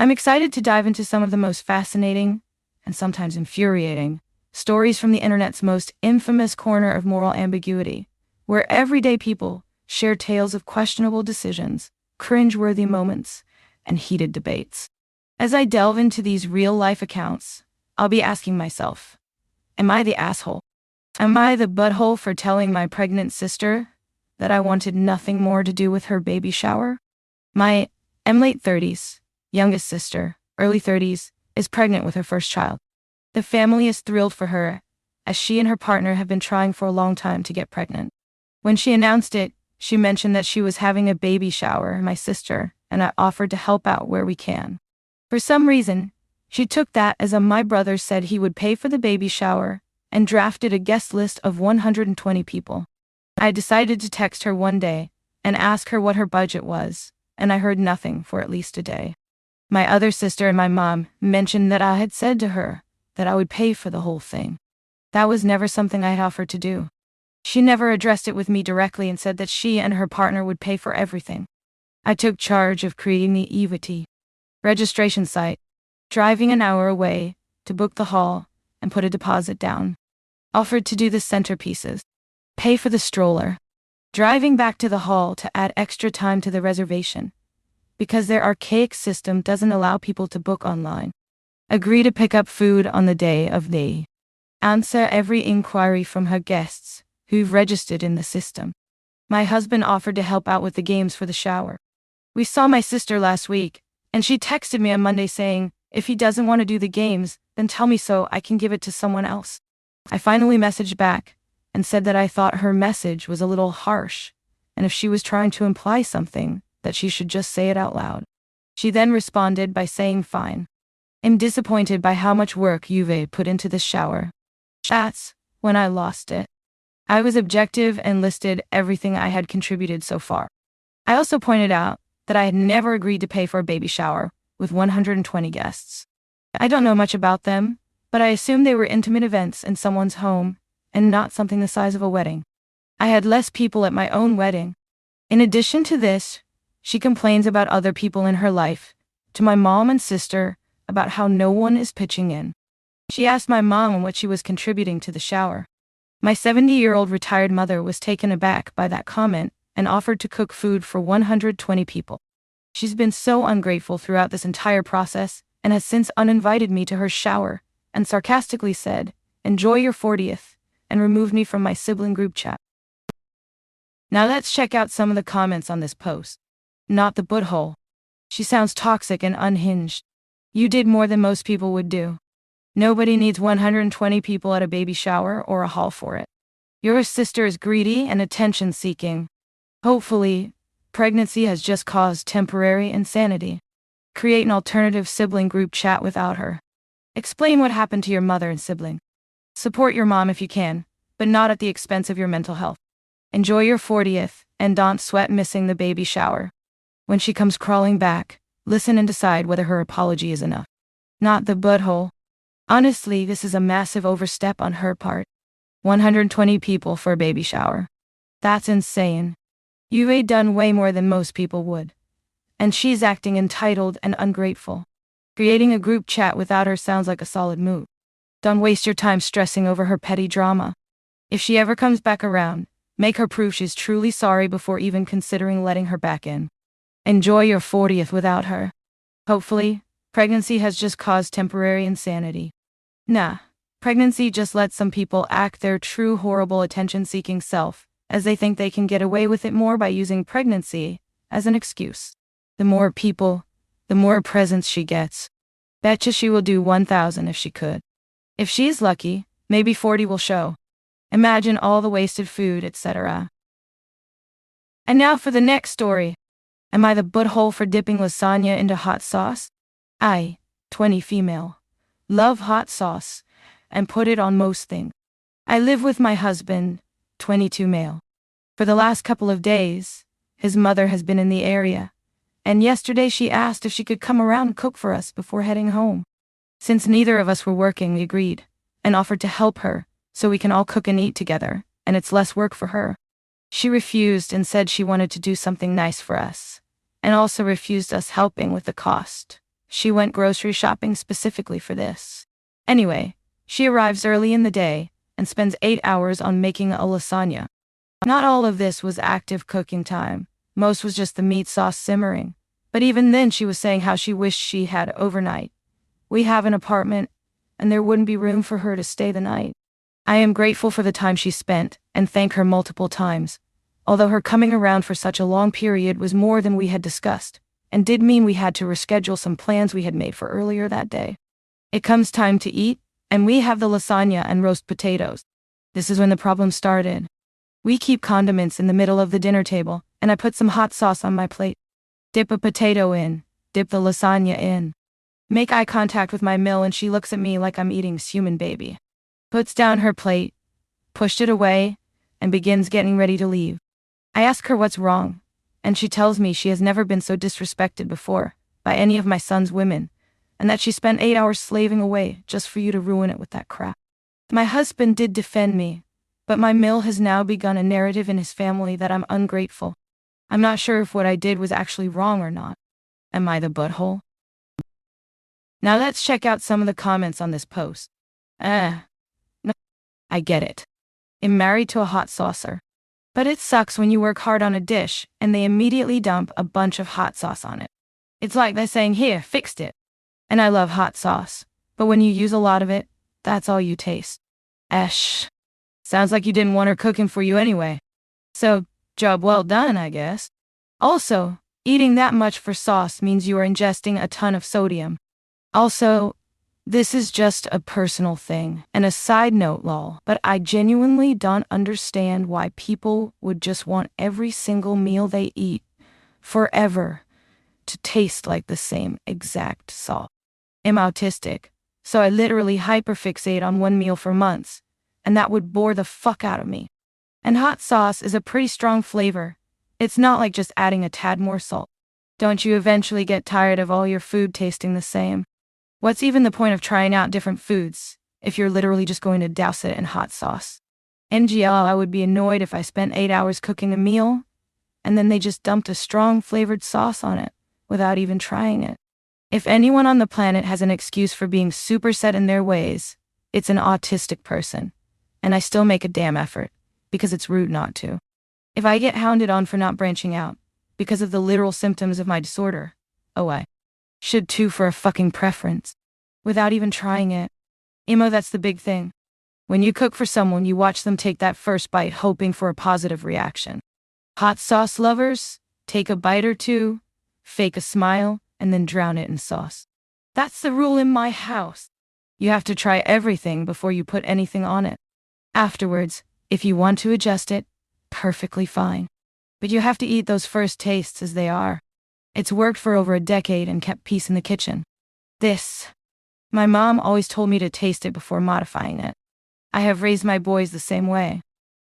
I'm excited to dive into some of the most fascinating, and sometimes infuriating, stories from the internet's most infamous corner of moral ambiguity, where everyday people share tales of questionable decisions, cringe-worthy moments, and heated debates. As I delve into these real-life accounts, I'll be asking myself, am I the asshole? Am I the butthole for telling my pregnant sister that I wanted nothing more to do with her baby shower? My late 30s, youngest sister, early 30s, is pregnant with her first child. The family is thrilled for her, as she and her partner have been trying for a long time to get pregnant. When she announced it, she mentioned that she was having a baby shower, my sister, and I offered to help out where we can. For some reason, she took that as my brother said he would pay for the baby shower and drafted a guest list of 120 people. I decided to text her one day and ask her what her budget was, and I heard nothing for at least a day. My other sister and my mom mentioned that I had said to her that I would pay for the whole thing. That was never something I had offered to do. She never addressed it with me directly and said that she and her partner would pay for everything. I took charge of creating the AITA registration site, driving an hour away to book the hall and put a deposit down. Offered to do the centerpieces, pay for the stroller, driving back to the hall to add extra time to the reservation, because their archaic system doesn't allow people to book online. Agree to pick up food on the day of the answer every inquiry from her guests who've registered in the system. My husband offered to help out with the games for the shower. We saw my sister last week, and she texted me on Monday saying, if he doesn't want to do the games, then tell me so I can give it to someone else. I finally messaged back and said that I thought her message was a little harsh, and if she was trying to imply something, that she should just say it out loud. She then responded by saying, fine. I'm disappointed by how much work you've put into this shower. That's when I lost it. I was objective and listed everything I had contributed so far. I also pointed out that I had never agreed to pay for a baby shower with 120 guests. I don't know much about them, but I assumed they were intimate events in someone's home and not something the size of a wedding. I had less people at my own wedding. In addition to this, she complains about other people in her life, to my mom and sister, about how no one is pitching in. She asked my mom what she was contributing to the shower. My 70-year-old retired mother was taken aback by that comment and offered to cook food for 120 people. She's been so ungrateful throughout this entire process and has since uninvited me to her shower and sarcastically said, enjoy your 40th, and removed me from my sibling group chat. Now let's check out some of the comments on this post. Not the butthole. She sounds toxic and unhinged. You did more than most people would do. Nobody needs 120 people at a baby shower or a hall for it. Your sister is greedy and attention-seeking. Hopefully, pregnancy has just caused temporary insanity. Create an alternative sibling group chat without her. Explain what happened to your mother and sibling. Support your mom if you can, but not at the expense of your mental health. Enjoy your 40th, and don't sweat missing the baby shower. When she comes crawling back, listen and decide whether her apology is enough. Not the butthole. Honestly, this is a massive overstep on her part. 120 people for a baby shower. That's insane. You've done way more than most people would. And she's acting entitled and ungrateful. Creating a group chat without her sounds like a solid move. Don't waste your time stressing over her petty drama. If she ever comes back around, make her prove she's truly sorry before even considering letting her back in. Enjoy your 40th without her. Hopefully, pregnancy has just caused temporary insanity. Nah, pregnancy just lets some people act their true horrible attention-seeking self, as they think they can get away with it more by using pregnancy as an excuse. The more people, the more presents she gets. Betcha she will do 1,000 if she could. If she's lucky, maybe 40 will show. Imagine all the wasted food, etc. And now for the next story. Am I the butthole for dipping lasagna into hot sauce? I, 20 female, love hot sauce and put it on most things. I live with my husband, 22 male. For the last couple of days, his mother has been in the area, and yesterday she asked if she could come around and cook for us before heading home. Since neither of us were working, we agreed and offered to help her so we can all cook and eat together, and it's less work for her. She refused and said she wanted to do something nice for us, and also refused us helping with the cost, She went grocery shopping specifically for this. Anyway, she arrives early in the day and spends 8 hours on making a lasagna. Not all of this was active cooking time. Most was just the meat sauce simmering. But even then she was saying how she wished she had overnight. We have an apartment, and there wouldn't be room for her to stay the night. I am grateful for the time she spent, and thank her multiple times. Although her coming around for such a long period was more than we had discussed, and did mean we had to reschedule some plans we had made for earlier that day. It comes time to eat, and we have the lasagna and roast potatoes. This is when the problem started. We keep condiments in the middle of the dinner table, and I put some hot sauce on my plate. Dip a potato in, dip the lasagna in. Make eye contact with my meal and she looks at me like I'm eating human baby. Puts down her plate, pushed it away, and begins getting ready to leave. I ask her what's wrong, and she tells me she has never been so disrespected before by any of my son's women, and that she spent 8 hours slaving away just for you to ruin it with that crap. My husband did defend me, but my mill has now begun a narrative in his family that I'm ungrateful. I'm not sure if what I did was actually wrong or not. Am I the butthole? Now let's check out some of the comments on this post. No, I get it. I'm married to a hot saucer. But it sucks when you work hard on a dish and they immediately dump a bunch of hot sauce on it. It's like they're saying, here, fixed it. And I love hot sauce, but when you use a lot of it, that's all you taste. Esh. Sounds like you didn't want her cooking for you anyway. So, job well done, I guess. Also, eating that much for sauce means you are ingesting a ton of sodium. Also, this is just a personal thing, and a side note lol, but I genuinely don't understand why people would just want every single meal they eat, forever, to taste like the same exact sauce. I'm autistic, so I literally hyperfixate on one meal for months, and that would bore the fuck out of me. And hot sauce is a pretty strong flavor. It's not like just adding a tad more salt. Don't you eventually get tired of all your food tasting the same? What's even the point of trying out different foods if you're literally just going to douse it in hot sauce? NGL, I would be annoyed if I spent 8 hours cooking a meal and then they just dumped a strong flavored sauce on it without even trying it. If anyone on the planet has an excuse for being super set in their ways, it's an autistic person. And I still make a damn effort because it's rude not to. If I get hounded on for not branching out because of the literal symptoms of my disorder, oh, I should too for a fucking preference, without even trying it. Emo, that's the big thing. When you cook for someone, you watch them take that first bite hoping for a positive reaction. Hot sauce lovers, take a bite or two, fake a smile, and then drown it in sauce. That's the rule in my house. You have to try everything before you put anything on it. Afterwards, if you want to adjust it, perfectly fine. But you have to eat those first tastes as they are. It's worked for over a decade and kept peace in the kitchen. My mom always told me to taste it before modifying it. I have raised my boys the same way.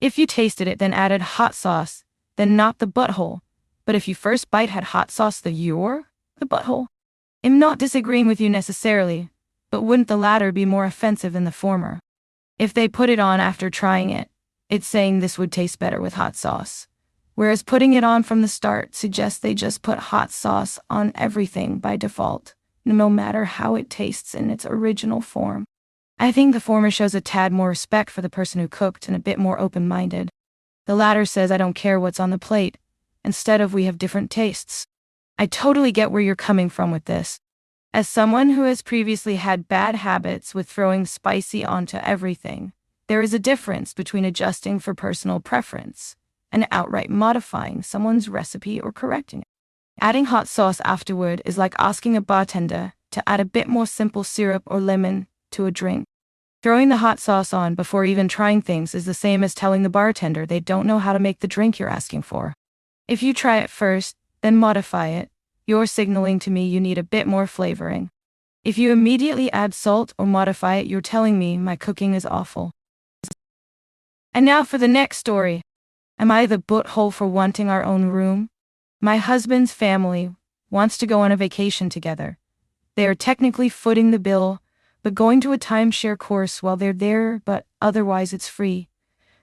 If you tasted it then added hot sauce, then not the butthole. But if you first bite had hot sauce, then you're the butthole. I'm not disagreeing with you necessarily, but wouldn't the latter be more offensive than the former? If they put it on after trying it, it's saying this would taste better with hot sauce. Whereas putting it on from the start suggests they just put hot sauce on everything by default, no matter how it tastes in its original form. I think the former shows a tad more respect for the person who cooked and a bit more open-minded. The latter says I don't care what's on the plate, instead of we have different tastes. I totally get where you're coming from with this. As someone who has previously had bad habits with throwing spicy onto everything, there is a difference between adjusting for personal preference and outright modifying someone's recipe or correcting it. Adding hot sauce afterward is like asking a bartender to add a bit more simple syrup or lemon to a drink. Throwing the hot sauce on before even trying things is the same as telling the bartender they don't know how to make the drink you're asking for. If you try it first, then modify it, you're signaling to me you need a bit more flavoring. If you immediately add salt or modify it, you're telling me my cooking is awful. And now for the next story. Am I the butthole for wanting our own room? My husband's family wants to go on a vacation together. They are technically footing the bill, but going to a timeshare course while they're there, but otherwise it's free.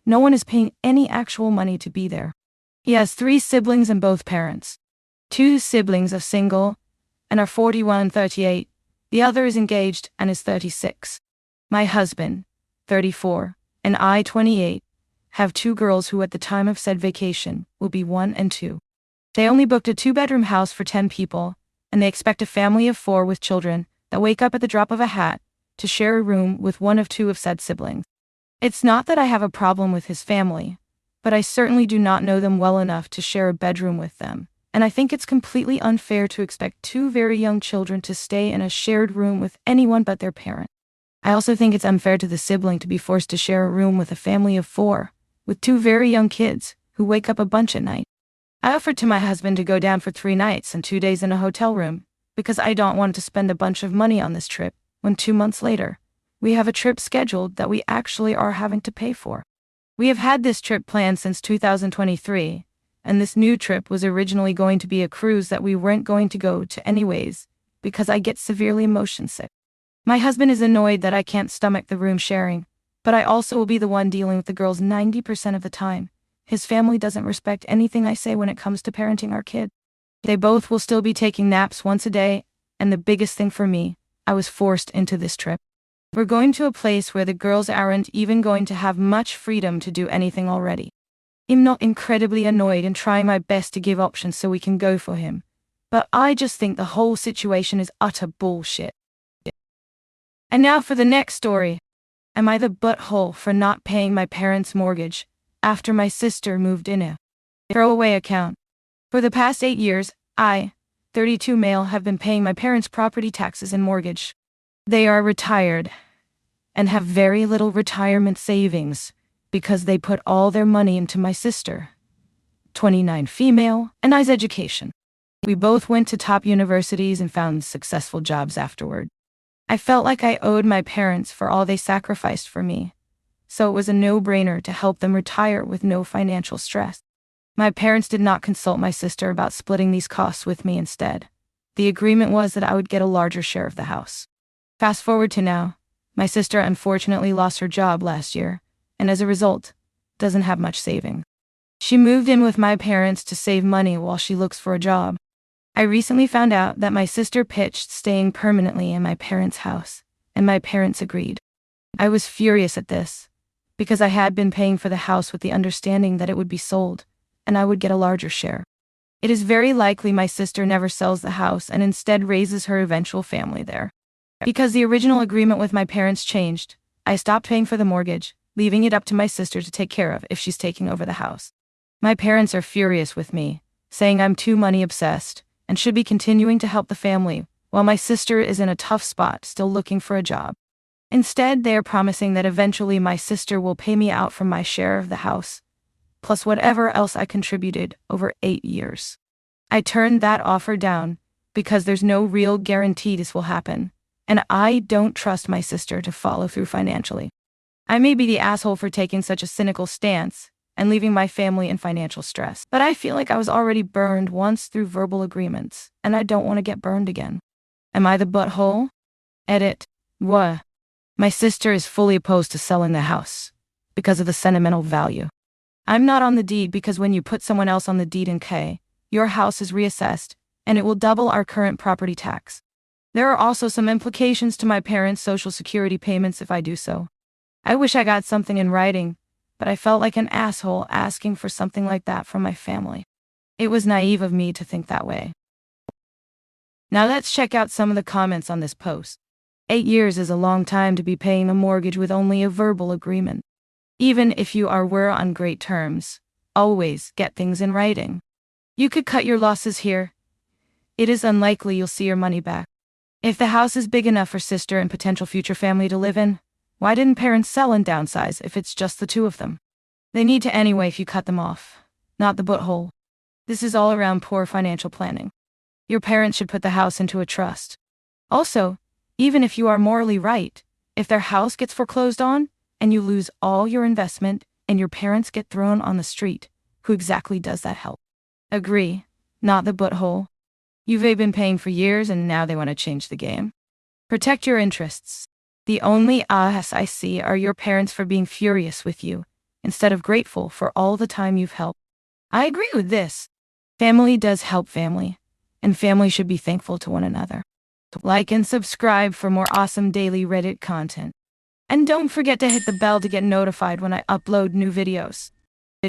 No one is paying any actual money to be there. He has 3 siblings and both parents. 2 siblings are single, and are 41 and 38. The other is engaged and is 36. My husband, 34, and I, 28, have 2 girls who at the time of said vacation will be 1 and 2. They only booked a 2-bedroom house for 10 people, and they expect a family of 4 with children that wake up at the drop of a hat to share a room with one of 2 of said siblings. It's not that I have a problem with his family, but I certainly do not know them well enough to share a bedroom with them, and I think it's completely unfair to expect 2 very young children to stay in a shared room with anyone but their parent. I also think it's unfair to the sibling to be forced to share a room with a family of 4, with 2 very young kids who wake up a bunch at night. I offered to my husband to go down for 3 nights and 2 days in a hotel room, because I don't want to spend a bunch of money on this trip, when 2 months later, we have a trip scheduled that we actually are having to pay for. We have had this trip planned since 2023, and this new trip was originally going to be a cruise that we weren't going to go to anyways, because I get severely motion sick. My husband is annoyed that I can't stomach the room sharing, but I also will be the one dealing with the girls 90% of the time. His family doesn't respect anything I say when it comes to parenting our kid. They both will still be taking naps once a day, and the biggest thing for me, I was forced into this trip. We're going to a place where the girls aren't even going to have much freedom to do anything already. I'm not incredibly annoyed and trying my best to give options so we can go for him, but I just think the whole situation is utter bullshit. And now for the next story. Am I the butthole for not paying my parents' mortgage after my sister moved in a throwaway account? For the past 8 years, I, 32 male, have been paying my parents' property taxes and mortgage. They are retired and have very little retirement savings because they put all their money into my sister, 29 female, and I's education. We both went to top universities and found successful jobs afterward. I felt like I owed my parents for all they sacrificed for me, so it was a no-brainer to help them retire with no financial stress. My parents did not consult my sister about splitting these costs with me instead. The agreement was that I would get a larger share of the house. Fast forward to now, my sister unfortunately lost her job last year, and as a result, doesn't have much savings. She moved in with my parents to save money while she looks for a job. I recently found out that my sister pitched staying permanently in my parents' house, and my parents agreed. I was furious at this, because I had been paying for the house with the understanding that it would be sold, and I would get a larger share. It is very likely my sister never sells the house and instead raises her eventual family there. Because the original agreement with my parents changed, I stopped paying for the mortgage, leaving it up to my sister to take care of if she's taking over the house. My parents are furious with me, saying I'm too money obsessed and should be continuing to help the family, while my sister is in a tough spot still looking for a job. Instead, they are promising that eventually my sister will pay me out from my share of the house, plus whatever else I contributed over 8 years. I turned that offer down because there's no real guarantee this will happen, and I don't trust my sister to follow through financially. I may be the asshole for taking such a cynical stance and leaving my family in financial stress, but I feel like I was already burned once through verbal agreements, and I don't want to get burned again. Am I the butthole? Edit. What? My sister is fully opposed to selling the house because of the sentimental value. I'm not on the deed because when you put someone else on the deed in K, your house is reassessed, and it will double our current property tax. There are also some implications to my parents' Social Security payments if I do so. I wish I got something in writing, but I felt like an asshole asking for something like that from my family. It was naive of me to think that way. Now let's check out some of the comments on this post. 8 years is a long time to be paying a mortgage with only a verbal agreement. Even if you were on great terms, always get things in writing. You could cut your losses here. It is unlikely you'll see your money back. If the house is big enough for sister and potential future family to live in, why didn't parents sell and downsize if it's just the 2 of them? They need to anyway if you cut them off, not the butthole. This is all around poor financial planning. Your parents should put the house into a trust. Also, even if you are morally right, if their house gets foreclosed on, and you lose all your investment, and your parents get thrown on the street, who exactly does that help? Agree, not the butthole. You've been paying for years and now they want to change the game. Protect your interests. The only ahs I see are your parents for being furious with you, instead of grateful for all the time you've helped. I agree with this. Family does help family, and family should be thankful to one another. Like and subscribe for more awesome daily Reddit content. And don't forget to hit the bell to get notified when I upload new videos.